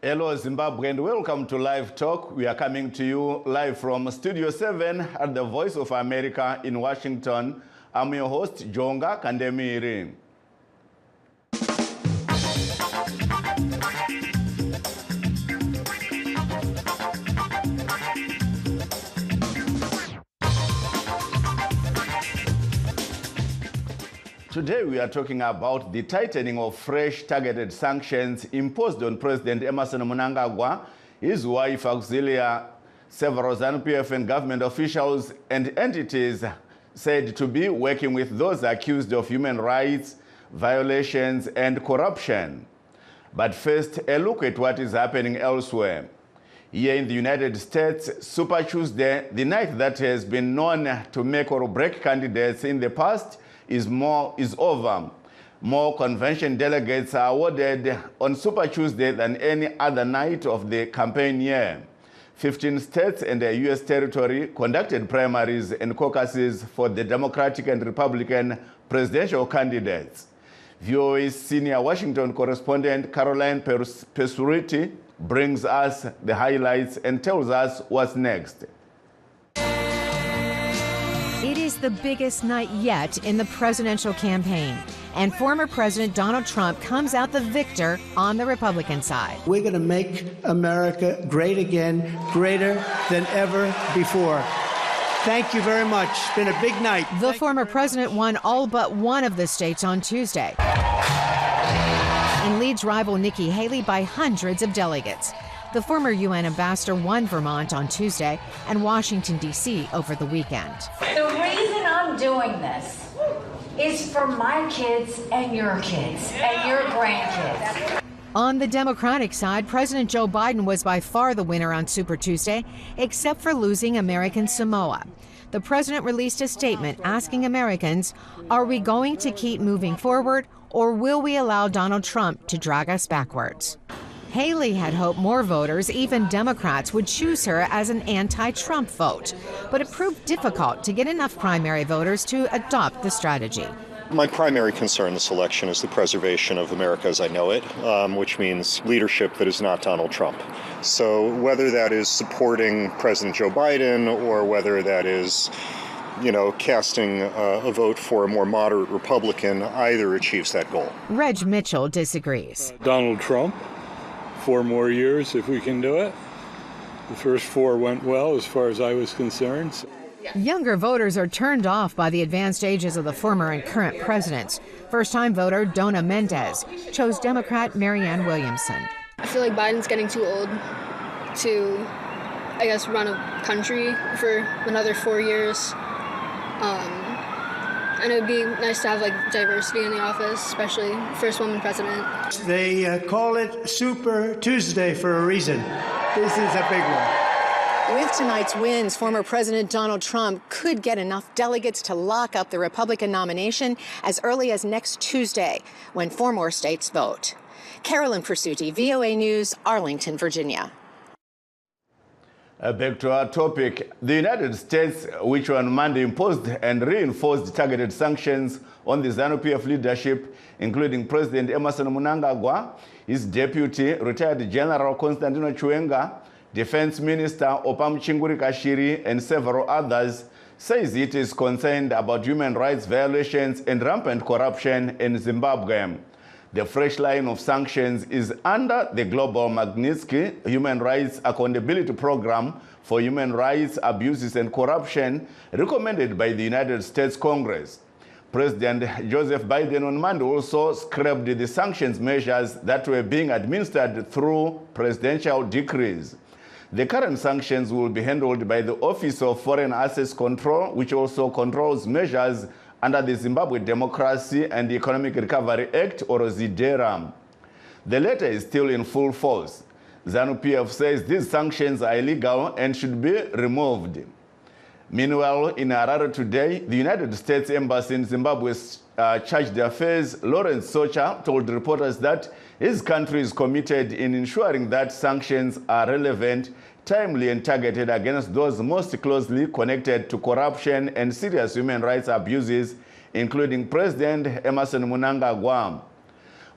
Hello Zimbabwe and welcome to Live Talk. We are coming to you live from Studio 7 at the Voice of America in Washington. I'm your host, Jonga Kandemiri. Today we are talking about the tightening of fresh targeted sanctions imposed on President Emmerson Mnangagwa, his wife Auxilia, several ZANU-PF and government officials and entities said to be working with those accused of human rights violations and corruption. But first, a look at what is happening elsewhere. Here in the United States, Super Tuesday, the night that has been known to make or break candidates in the past, is over. More convention delegates are awarded on Super Tuesday than any other night of the campaign year. 15 states and a U.S. territory conducted primaries and caucuses for the Democratic and Republican presidential candidates. VOA's senior Washington correspondent Caroline Pesuriti brings us the highlights and tells us what's next. It is the biggest night yet in the presidential campaign, and former President Donald Trump comes out the victor on the Republican side. We're going to make America great again, greater than ever before. Thank you very much. It's been a big night. The former president won all but one of the states on Tuesday and leads rival Nikki Haley by hundreds of delegates. The former UN ambassador won Vermont on Tuesday and Washington, D.C. over the weekend. The reason I'm doing this is for my kids and your grandkids. On the Democratic side, President Joe Biden was by far the winner on Super Tuesday, except for losing American Samoa. The president released a statement asking Americans, are we going to keep moving forward or will we allow Donald Trump to drag us backwards? Haley had hoped more voters, even Democrats, would choose her as an anti-Trump vote, but it proved difficult to get enough primary voters to adopt the strategy. My primary concern this election is the preservation of America as I know it, which means leadership that is not Donald Trump. So whether that is supporting President Joe Biden or whether that is, casting a vote for a more moderate Republican, either achieves that goal. Reg Mitchell disagrees. Donald Trump. 4 more years if we can do it. The first 4 went well as far as I was concerned. Younger voters are turned off by the advanced ages of the former and current presidents. First-time voter Donna Mendez chose Democrat Marianne Williamson. I feel like Biden's getting too old to, run a country for another 4 years. And it would be nice to have diversity in the office, especially first woman president. They call it Super Tuesday for a reason. This is a big one. With tonight's wins, former President Donald Trump could get enough delegates to lock up the Republican nomination as early as next Tuesday, when 4 more states vote. Carolyn Persutti, VOA News, Arlington, Virginia. Back to our topic. The United States, which on Monday imposed and reinforced targeted sanctions on the ZANU-PF leadership, including President Emmerson Mnangagwa, his deputy, retired General Constantino Chiwenga, Defense Minister Opam Chinguri Kashiri, and several others, says it is concerned about human rights violations and rampant corruption in Zimbabwe. The fresh line of sanctions is under the Global Magnitsky Human Rights Accountability Program for Human Rights Abuses and Corruption, recommended by the United States Congress. President Joseph Biden on Monday also scrapped the sanctions measures that were being administered through presidential decrees. The current sanctions will be handled by the Office of Foreign Assets Control, which also controls measures under the Zimbabwe Democracy and Economic Recovery Act, or ZIDERA. The latter is still in full force. ZANU-PF says these sanctions are illegal and should be removed. Meanwhile, in Harare today, the United States Embassy in Zimbabwe's Charge d'Affaires, Lawrence Socha, told reporters that his country is committed in ensuring that sanctions are relevant, timely and targeted against those most closely connected to corruption and serious human rights abuses, including President Emmerson Mnangagwa.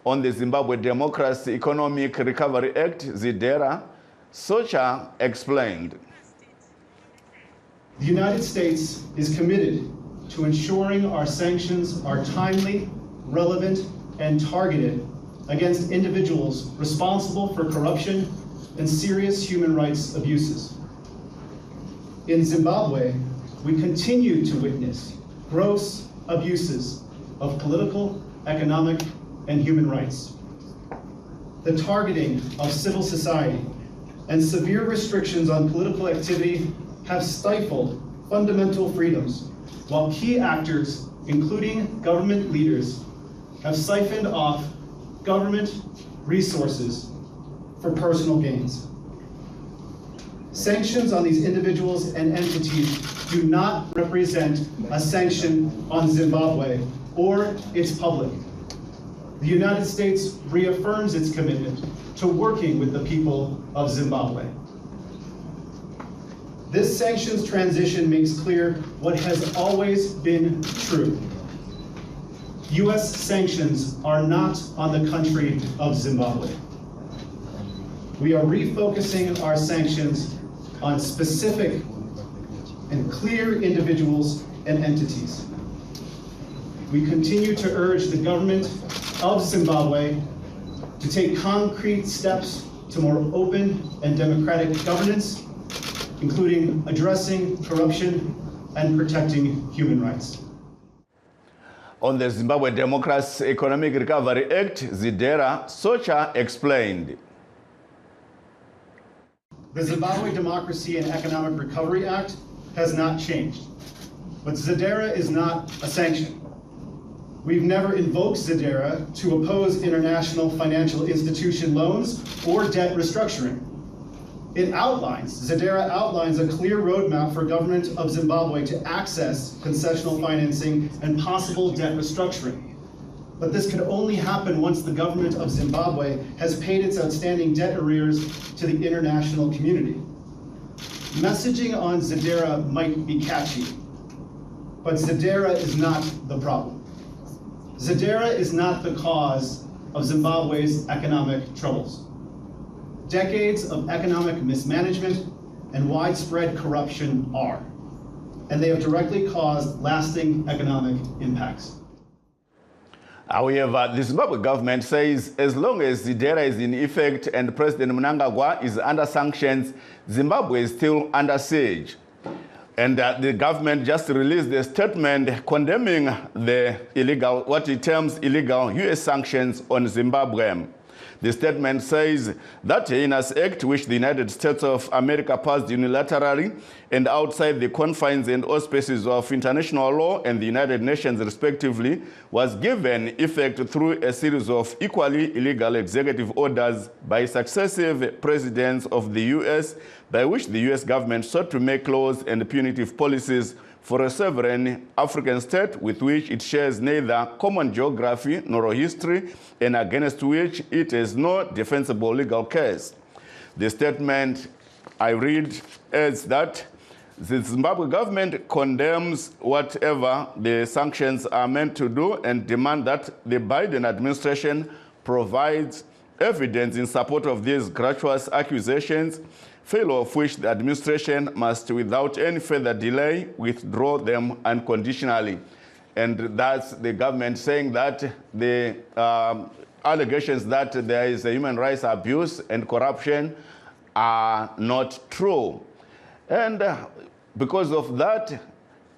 on the Zimbabwe Democracy Economic Recovery Act, ZIDERA, Socha explained. The United States is committed to ensuring our sanctions are timely, relevant, and targeted against individuals responsible for corruption and serious human rights abuses. In Zimbabwe, we continue to witness gross abuses of political, economic, and human rights. The targeting of civil society and severe restrictions on political activity have stifled fundamental freedoms, while key actors, including government leaders, have siphoned off government resources for personal gains. Sanctions on these individuals and entities do not represent a sanction on Zimbabwe or its public. The United States reaffirms its commitment to working with the people of Zimbabwe. This sanctions transition makes clear what has always been true. U.S. sanctions are not on the country of Zimbabwe. We are refocusing our sanctions on specific and clear individuals and entities. We continue to urge the government of Zimbabwe to take concrete steps to more open and democratic governance, including addressing corruption and protecting human rights. On the Zimbabwe Democracy Economic Recovery Act, ZIDERA, Socha explained. The Zimbabwe Democracy and Economic Recovery Act has not changed, but ZIDERA is not a sanction. We've never invoked ZIDERA to oppose international financial institution loans or debt restructuring. ZIDERA outlines a clear roadmap for government of Zimbabwe to access concessional financing and possible debt restructuring. But this could only happen once the government of Zimbabwe has paid its outstanding debt arrears to the international community. Messaging on ZIDERA might be catchy, but ZIDERA is not the problem. ZIDERA is not the cause of Zimbabwe's economic troubles. Decades of economic mismanagement and widespread corruption are, and they have directly caused lasting economic impacts. However, the Zimbabwe government says as long as ZIDERA is in effect and President Mnangagwa is under sanctions, Zimbabwe is still under siege. And the government just released a statement condemning the illegal, what it terms illegal US sanctions on Zimbabwe. The statement says that heinous act, which the United States of America passed unilaterally and outside the confines and auspices of international law and the United Nations respectively, was given effect through a series of equally illegal executive orders by successive presidents of the US, by which the US government sought to make laws and punitive policies for a sovereign African state with which it shares neither common geography nor history, and against which it has no defensible legal case. The statement I read is that the Zimbabwe government condemns whatever the sanctions are meant to do and demand that the Biden administration provides evidence in support of these gratuitous accusations, failure of which the administration must, without any further delay, withdraw them unconditionally. And that's the government saying that the allegations that there is a human rights abuse and corruption are not true. And because of that,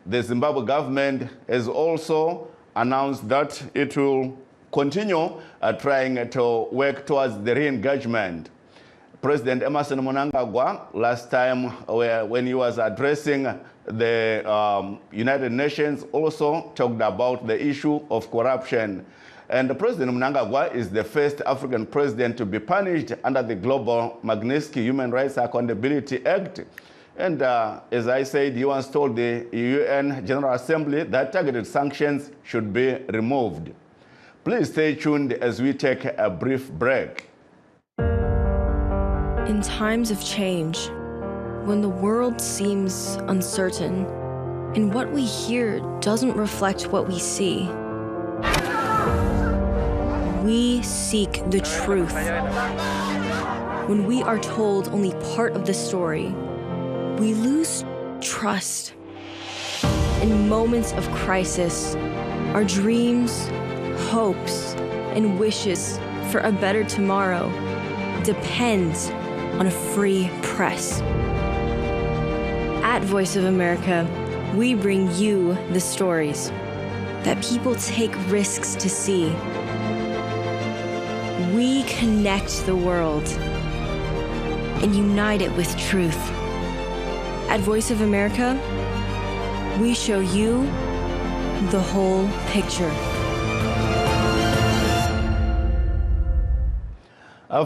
the Zimbabwe government has also announced that it will continue trying to work towards the re-engagement. President Emerson Mnangagwa, last time when he was addressing the United Nations, also talked about the issue of corruption. And President Mnangagwa is the first African president to be punished under the Global Magnitsky Human Rights Accountability Act. And as I said, he once told the UN General Assembly that targeted sanctions should be removed. Please stay tuned as we take a brief break. In times of change, when the world seems uncertain and what we hear doesn't reflect what we see, we seek the truth. When we are told only part of the story, we lose trust. In moments of crisis, our dreams, hopes, and wishes for a better tomorrow depends on a free press. At Voice of America, we bring you the stories that people take risks to see. We connect the world and unite it with truth. At Voice of America, we show you the whole picture.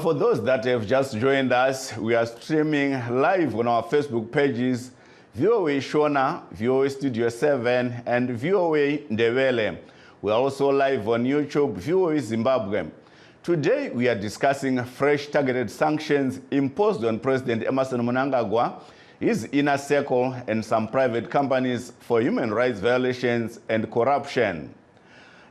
For those that have just joined us, we are streaming live on our Facebook pages, VOA Shona, VOA Studio 7, and VOA Ndebele. We are also live on YouTube, VOA Zimbabwe. Today, we are discussing fresh targeted sanctions imposed on President Emmerson Mnangagwa, his inner circle, and some private companies for human rights violations and corruption.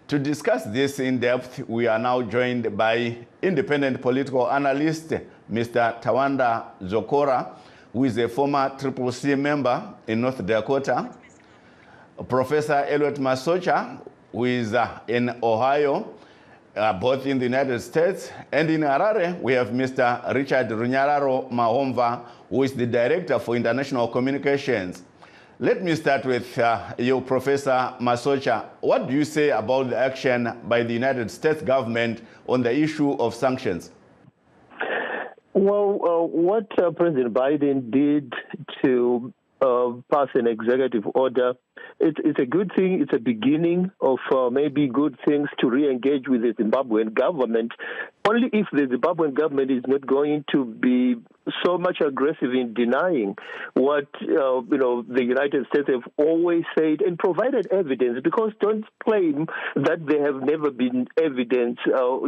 To discuss this in depth, we are now joined by independent political analyst, Mr. Tawanda Zokora, who is a former CCC member in North Dakota, Professor Elliot Masocha, who is in Ohio, both in the United States, and in Harare, we have Mr. Richard Runyararo Mahomva, who is the Director for International Communications. Let me start with you, Professor Masocha. What do you say about the action by the United States government on the issue of sanctions? Well, what President Biden did to pass an executive order, it's a good thing. It's a beginning of maybe good things to re-engage with the Zimbabwean government, only if the Zimbabwean government is not going to be so much aggressive in denying what the United States have always said and provided evidence, because don't claim that there have never been evidence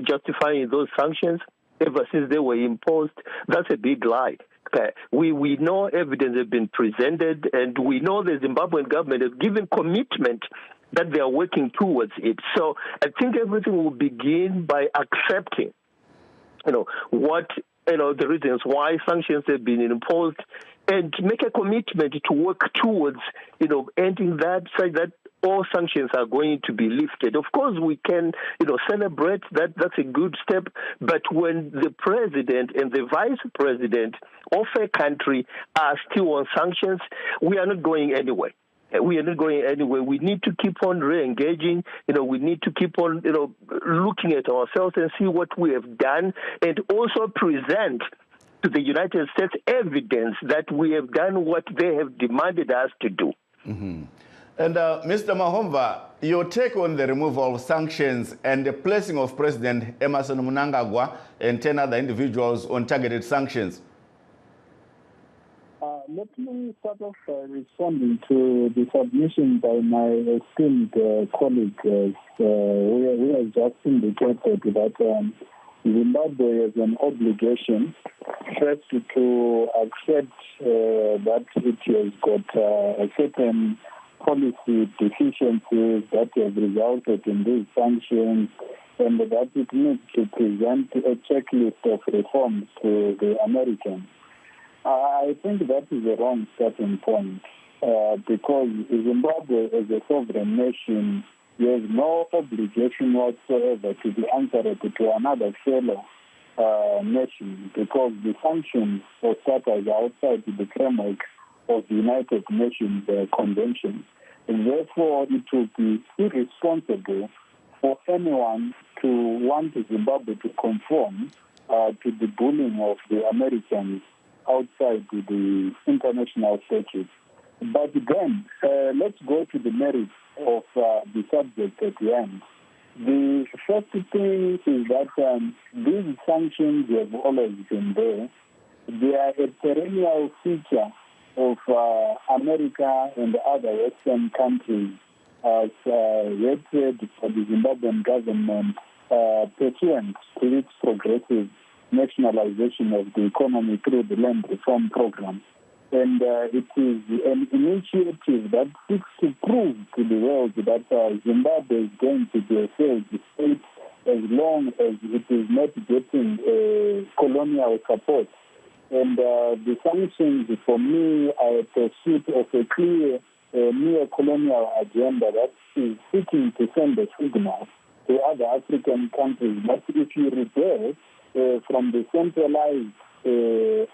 justifying those sanctions ever since they were imposed. That's a big lie. We know evidence has been presented, and we know the Zimbabwean government has given commitment that they are working towards it. So I think everything will begin by accepting, what the reasons why sanctions have been imposed, and make a commitment to work towards, ending that, so that all sanctions are going to be lifted. Of course, we can, celebrate that. That's a good step. But when the president and the vice president of a country are still on sanctions, we are not going anywhere. We are not going anywhere. We need to keep on re-engaging. We need to keep on, looking at ourselves and see what we have done, and also present to the United States evidence that we have done what they have demanded us to do. Mm-hmm. And Mr. Mahomva, your take on the removal of sanctions and the placing of President Emmerson Mnangagwa and 10 other individuals on targeted sanctions? Let me start off responding to the submission by my esteemed colleague. We have just indicated that Zimbabwe has an obligation first to accept that it has got a certain policy deficiencies that have resulted in these sanctions, and that it needs to present a checklist of reforms to the Americans. I think that is a wrong starting point because Zimbabwe, as a sovereign nation, has no obligation whatsoever to be answerable to another fellow nation, because the sanctions for starters are outside the framework of the United Nations Convention. And therefore, it would be irresponsible for anyone to want Zimbabwe to conform to the bullying of the Americans outside the international statutes. But then, let's go to the merits of the subject at the end. The first thing is that these sanctions have always been there. They are a perennial feature of America and other Western countries as hatred for the Zimbabwean government pursuant to its progressive nationalization of the economy through the land reform program. And it is an initiative that seeks to prove to the world that Zimbabwe is going to be a failed state as long as it is not getting colonial support. And the sanctions, for me, are a pursuit of a clear neo-colonial agenda that is seeking to send a signal to other African countries that if you rebel from the centralized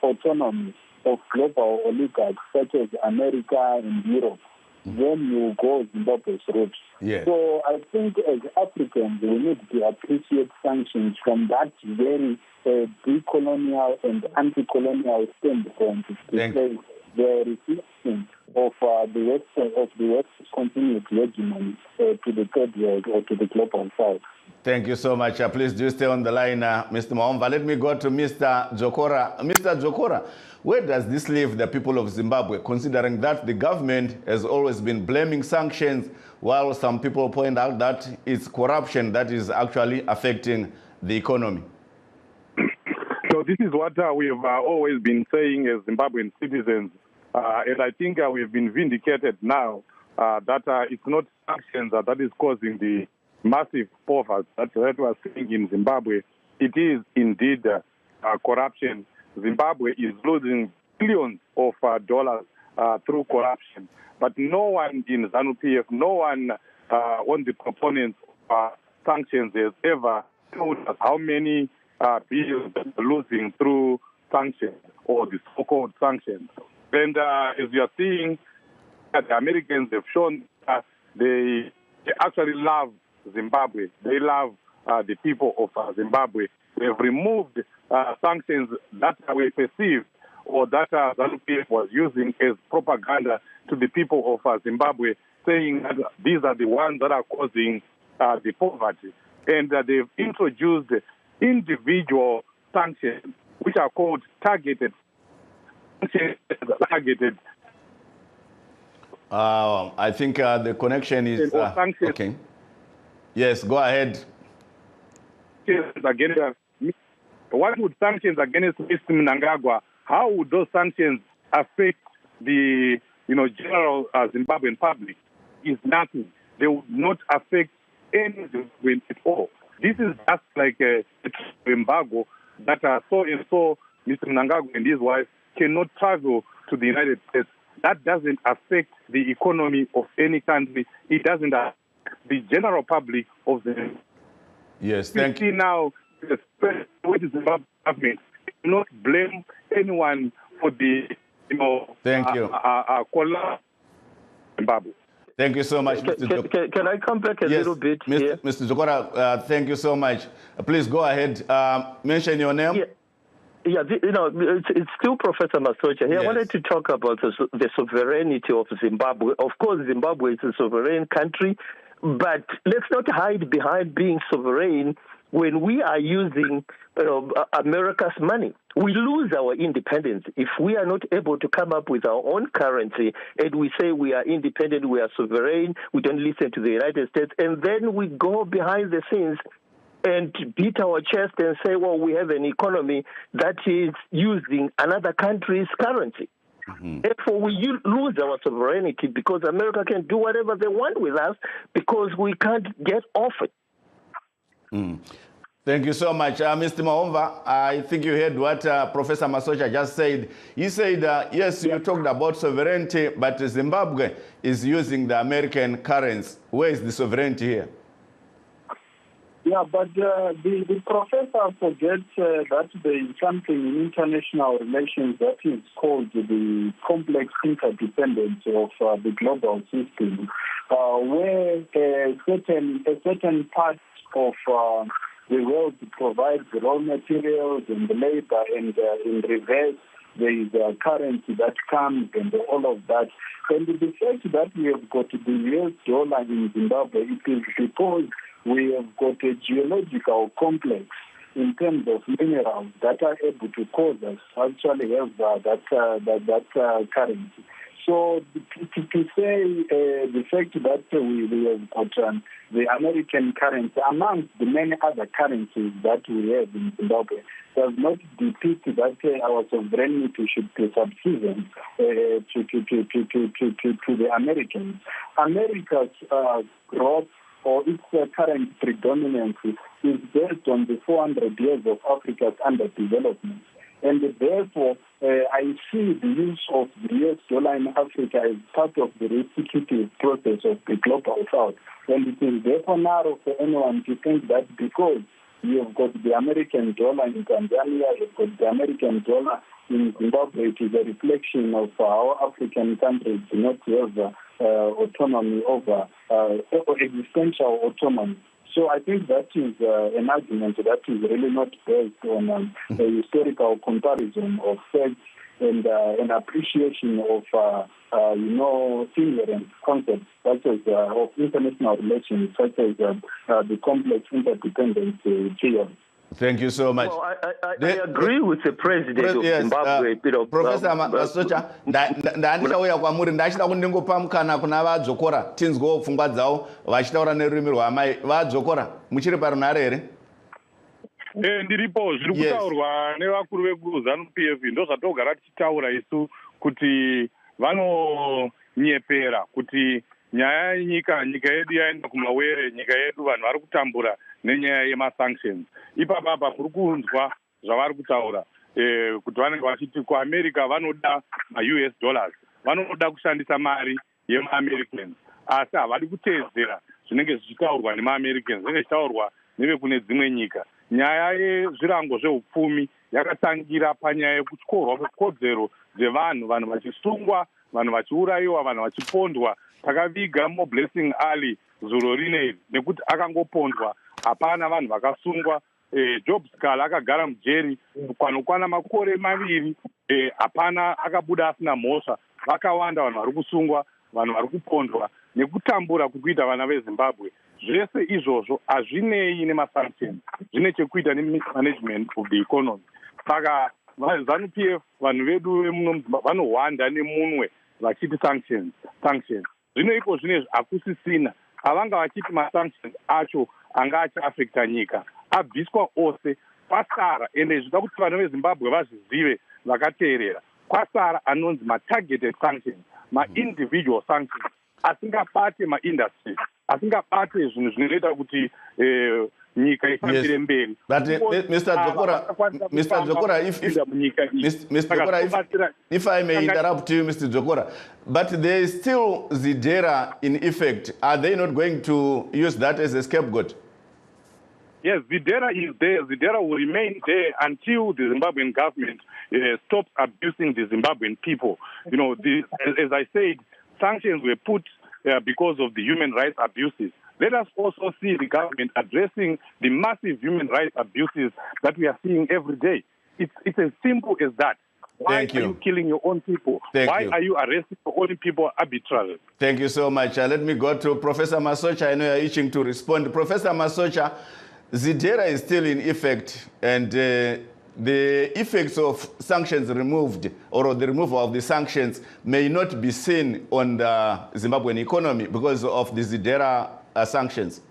autonomy of global oligarchs such as America and Europe, then you go Zimbabwe's route. Yeah. So I think as Africans, we need to appreciate sanctions from that very decolonial and anti-colonial standpoint to place the reflection of the West's continued hegemony to the third world or to the global south. Thank you so much. Please do stay on the line, Mr. Maomva. Let me go to Mr. Jokora. Mr. Jokora, where does this leave the people of Zimbabwe, considering that the government has always been blaming sanctions, while some people point out that it's corruption that is actually affecting the economy? So this is what we have always been saying as Zimbabwean citizens, and I think we've been vindicated now that it's not sanctions that is causing the massive poverty that we're seeing in Zimbabwe. It is indeed corruption. Zimbabwe is losing billions of dollars through corruption. But no one in ZANU-PF, no one on the proponents of sanctions has ever told us how many billions are losing through sanctions or the so-called sanctions. And as you are seeing, the Americans have shown they actually love Zimbabwe. They love the people of Zimbabwe. They have removed sanctions that were perceived or that ZANU-PF was using as propaganda to the people of Zimbabwe, saying that these are the ones that are causing the poverty. And they've introduced individual sanctions, which are called targeted. I think the connection is... okay. Yes, go ahead. What would sanctions against Mr. Mnangagwa, how would those sanctions affect the general Zimbabwean public? Is nothing. They would not affect any Zimbabwean at all. This is just like a embargo that so and so Mr. Mnangagwa and his wife cannot travel to the United States. That doesn't affect the economy of any country. It doesn't affect the general public of the... Yes, thank you. Now, the Zimbabwe government cannot blame anyone for the, thank you. Zimbabwe. Thank you so much, Mr. Jokora. Can I come back a little bit here? Mr. Jokora, thank you so much. Please go ahead. Mention your name. Yeah, it's still Professor Masocha here. Yes. I wanted to talk about the sovereignty of Zimbabwe. Of course, Zimbabwe is a sovereign country, but let's not hide behind being sovereign when we are using America's money. We lose our independence if we are not able to come up with our own currency and we say we are independent, we are sovereign, we don't listen to the United States, and then we go behind the scenes and beat our chest and say, well, we have an economy that is using another country's currency. Mm-hmm. Therefore, we lose our sovereignty because America can do whatever they want with us because we can't get off it. Mm. Thank you so much. Mr. Maomva, I think you heard what Professor Masocha just said. He said, yes, you talked about sovereignty, but Zimbabwe is using the American currency. Where is the sovereignty here? Yeah, but the professor forgets that there is something in international relations that is called the complex interdependence of the global system, where a certain part of the world provides raw materials and labor, and in reverse there is a currency that comes and all of that. And the fact that we have got the US dollar in Zimbabwe, it is because we have got a geological complex in terms of minerals that are able to cause us to actually have that currency. So to say the fact that we have got the American currency amongst the many other currencies that we have in Zimbabwe does not depict that our sovereignty should be subservient to the Americans. America's growth or its current predominance is based on the 400 years of Africa's underdevelopment. And therefore, I see the use of the US dollar in Africa as part of the restitutive process of the global south. And it is therefore narrow for anyone to think that because you've got the American dollar in Tanzania, you've got the American dollar in Zimbabwe, it is a reflection of how African countries do not have autonomy over existential autonomy. So I think that is an argument that is really not based on a historical comparison of facts and an appreciation of, inherent concepts such as of international relations, such as the complex interdependence theory. Thank you so much. Well, I agree with the president of Zimbabwe. Professor Masocha, ndandishauya kwamuri ndachida kundingopa mukana kuna vadzokora tinzwewo pfungwa dzavo vachitaura nerurimi rwamai. Vadzokora muchiri parunhare here? Ndiripo zviri kutaurwa nevakuru vekuZANU-PF ndozvatogara tichitaura isu kuti vanonyepera kuti nyaya yenyika yedu yaenda kumawere, nyika yedu vanhu vari kutambura nenyaya yemasanctions. Ipapa kuri kunzwa zvavari kutaura kuti vanenge vachiti kuAmerica vanoda ma-US dollars, vanoda kushandisa mari yema-Americans, asi havadi kuteedzera zvinenge zvichitaurwa nema-Americans, zvinenge zvichitaurwa nevekune dzimwe nyika. Nyaya yezvirango zveupfumi yakatangira panyaya yekutyorwa kwekodzero dzevanhu, vanhu vachisungwa, vanhu vachiurayiwa, vanhu vachipondwa. Takaviga Blessing Ali zuro rineri nekuti akangopondwa, hapana vanhu vakasungwa. Job Scala akagara mujeri kwanokwana makore maviri, hapana akabuda asina mhosva. Vakawanda vanhu vari kusungwa, vanhu vari kupondwa nekutambura kukuita vana veZimbabwe. Zvese izvozvo hazvinei nemasanctions, zvine chekuita nemismanagement of the economy. Saka ZANU-PF vanhu vedu vemuno muZimbabwe vanohwanda nemunwe vachiti sanctions. Zvino iko zvinezvi hakusisina, havanga vachiti masanctions acho anga achiafekta nyika, abviswa ose. Kwasara, ende zvida kuti vanhu veZimbabwe vazvizive vakateerera, kwasara anonzi ma-targeted sanctions, ma-individual sanctions, asingabate ma-industries, asingabate zvinhu zvinoita kuti nyika ifambire mberi. But Mr. Dzokora, if I may interrupt you, Mr. Dzokora, but there is still Zidera in effect. Are they not going to use that as a scapegoat? Yes, Zidera is there. Zidera will remain there until the Zimbabwean government stops abusing the Zimbabwean people. You know, as I said, sanctions were put because of the human rights abuses. Let us also see the government addressing the massive human rights abuses that we are seeing every day. It's as simple as that. Why are you killing your own people? Why are you arresting your own people arbitrarily? Thank you so much. Let me go to Professor Masocha. I know you're itching to respond. Professor Masocha, Zidera is still in effect, and the effects of sanctions removed, or the removal of the sanctions, may not be seen on the Zimbabwean economy because of the Zidera sanctions.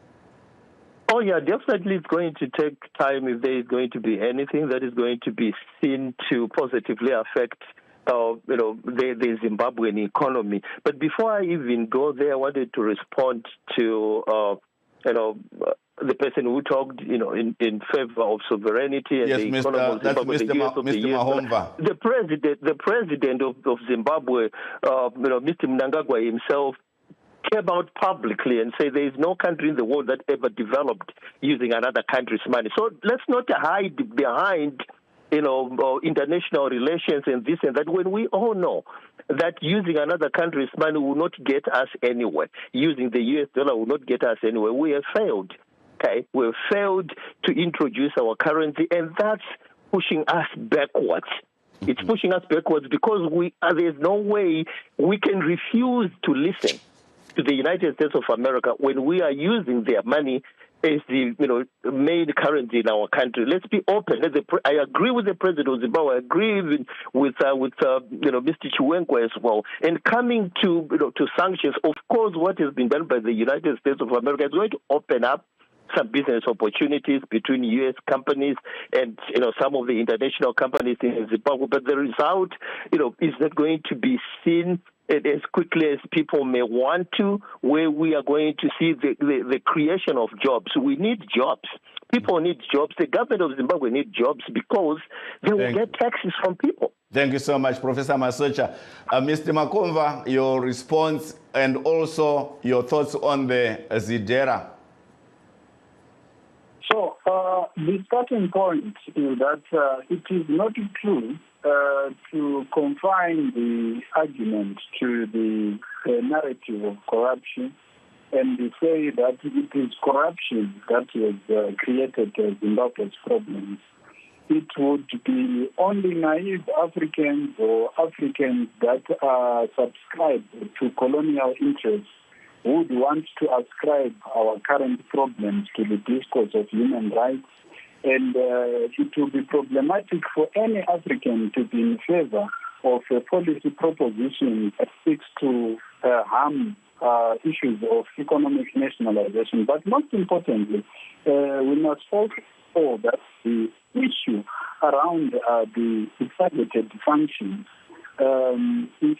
Oh, yeah, definitely it's going to take time if there is going to be anything that is going to be seen to positively affect the Zimbabwean economy. But before I even go there, I wanted to respond to the person who talked, in favor of sovereignty and the economy of Zimbabwe. The president of Zimbabwe, Mr. Mnangagwa himself, came out publicly and said there is no country in the world that ever developed using another country's money. So let's not hide behind, international relations and this and that, when we all know that using another country's money will not get us anywhere. Using the US dollar will not get us anywhere. We have failed. Okay, we've failed to introduce our currency, and that's pushing us backwards. It's pushing us backwards because there's no way we can refuse to listen to the United States of America when we are using their money as the main currency in our country. Let's be open. I agree with the president of Zimbabwe. I agree with Mr. Chiwenko as well. And coming to sanctions, of course, what has been done by the United States of America is going to open up some business opportunities between U.S. companies and some of the international companies in Zimbabwe. But the result, is not going to be seen as quickly as people may want to, where we are going to see the creation of jobs. We need jobs. People need jobs. The government of Zimbabwe needs jobs because they will get taxes from people. Thank you so much, Professor Masocha. Mr. Makomva, your response and also your thoughts on the Zidera. So the starting point is that it is not true to confine the argument to the narrative of corruption and to say that it is corruption that has created Zimbabwe's problems. It would be only naive Africans or Africans that are subscribed to colonial interests who would want to ascribe our current problems to the discourse of human rights. And it will be problematic for any African to be in favor of a policy proposition that seeks to harm issues of economic nationalization. But most importantly, we must also know that the issue around the targeted functions is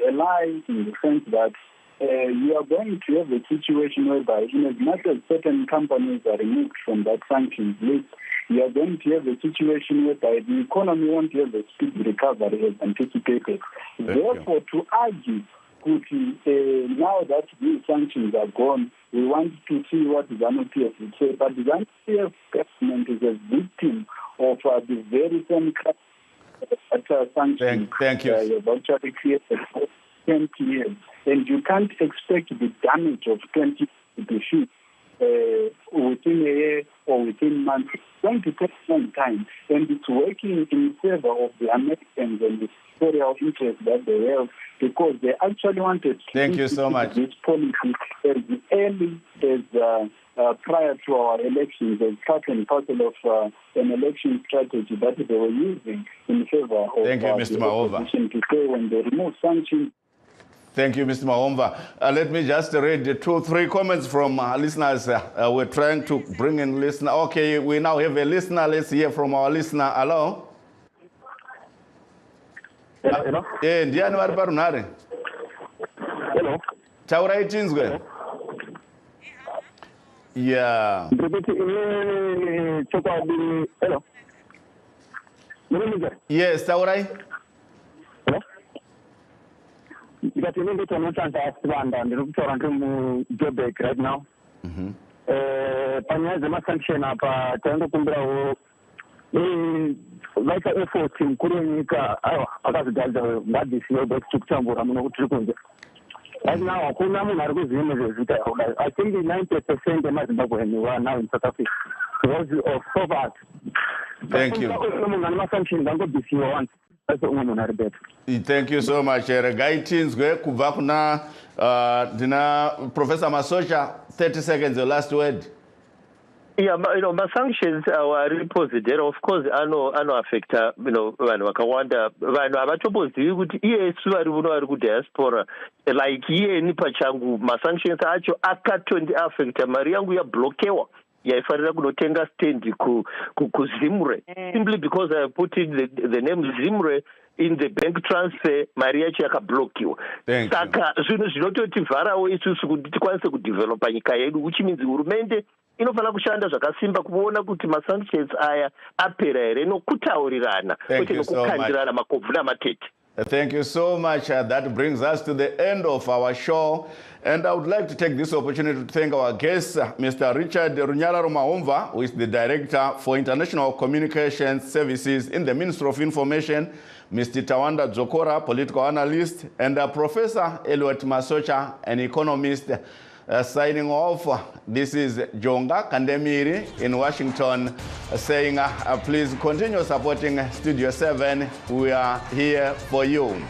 a lie in the sense that you are going to have a situation whereby, in as much as certain companies are removed from that sanctions list, you are going to have a situation whereby the economy won't have a speed recovery as anticipated. Therefore, to argue now that these sanctions are gone, we want to see what the ZANU-PF would say. But the ZANU-PF government is a victim of the very same sanctions. Thank you. Have actually created for 20 years. And you can't expect the damage of 20 years to be fixed within a year or within months. It's going to take some time. And it's working in favor of the Americans and the territorial interests that they have, because they actually wanted to Thank you so much. This policy as early as prior to our elections, as part and parcel of an election strategy that they were using in favor of Thank you, Mr. Mahova. to say when they remove sanctions. Thank you, Mr. Mahomva. Let me just read 2-3 comments from listeners. We're trying to bring in listener. Okay, we now have a listener. Let's hear from our listener. Hello? Hello? Ndiani vari parunhare? Hello? Taurai tinzwe? Yeah. Hello? Yes, taurai? Because you need to understand that and Joburg right now. Panya sanction apa tendo kumbra like effort in kurunika akazidalda ngadi siyo back to kuchambura muno kutrikunja. Right now kuna munhu ari kuzviemezvezvita. I think 90% emaZimbabweans were now in South Africa because of poverty. Thank you. Thank you so much. Regaitinzwe kubva kuna dina Professor Masocha, 30 seconds, the last word. Yeah, my sanctions are reposed there. Of course, I know affect vanhu vakawanda. Vanhu havatombozvivi kuti iyesu vari kuno vari kudiaspora like iyeni pachangu masanctions acho akatondiafecta. Mari yangu yablokewa yaifanira kunotenga stand kuZimre simply because I put in the name Zimre in the bank transfer. Mari yacho yakablokiwa. Saka zvinhu zvinototivharawo isusu kuti tikwanise kudevelopa nyika yedu, which means hurumende inofanira kushanda zvakasimba kuona kuti masanctions aya apera here nokutaurirana kwete nokukandirana makobvu namatete. Thank you so much. That brings us to the end of our show. And I would like to take this opportunity to thank our guest, Mr. Richard Runyalaro Mahomva, who is the Director for International Communications Services in the Ministry of Information, Mr. Tawanda Dzokora, Political Analyst, and Professor Eliot Masocha, an economist. Signing off, this is Jonga Kandemiri in Washington saying, please continue supporting Studio 7. We are here for you.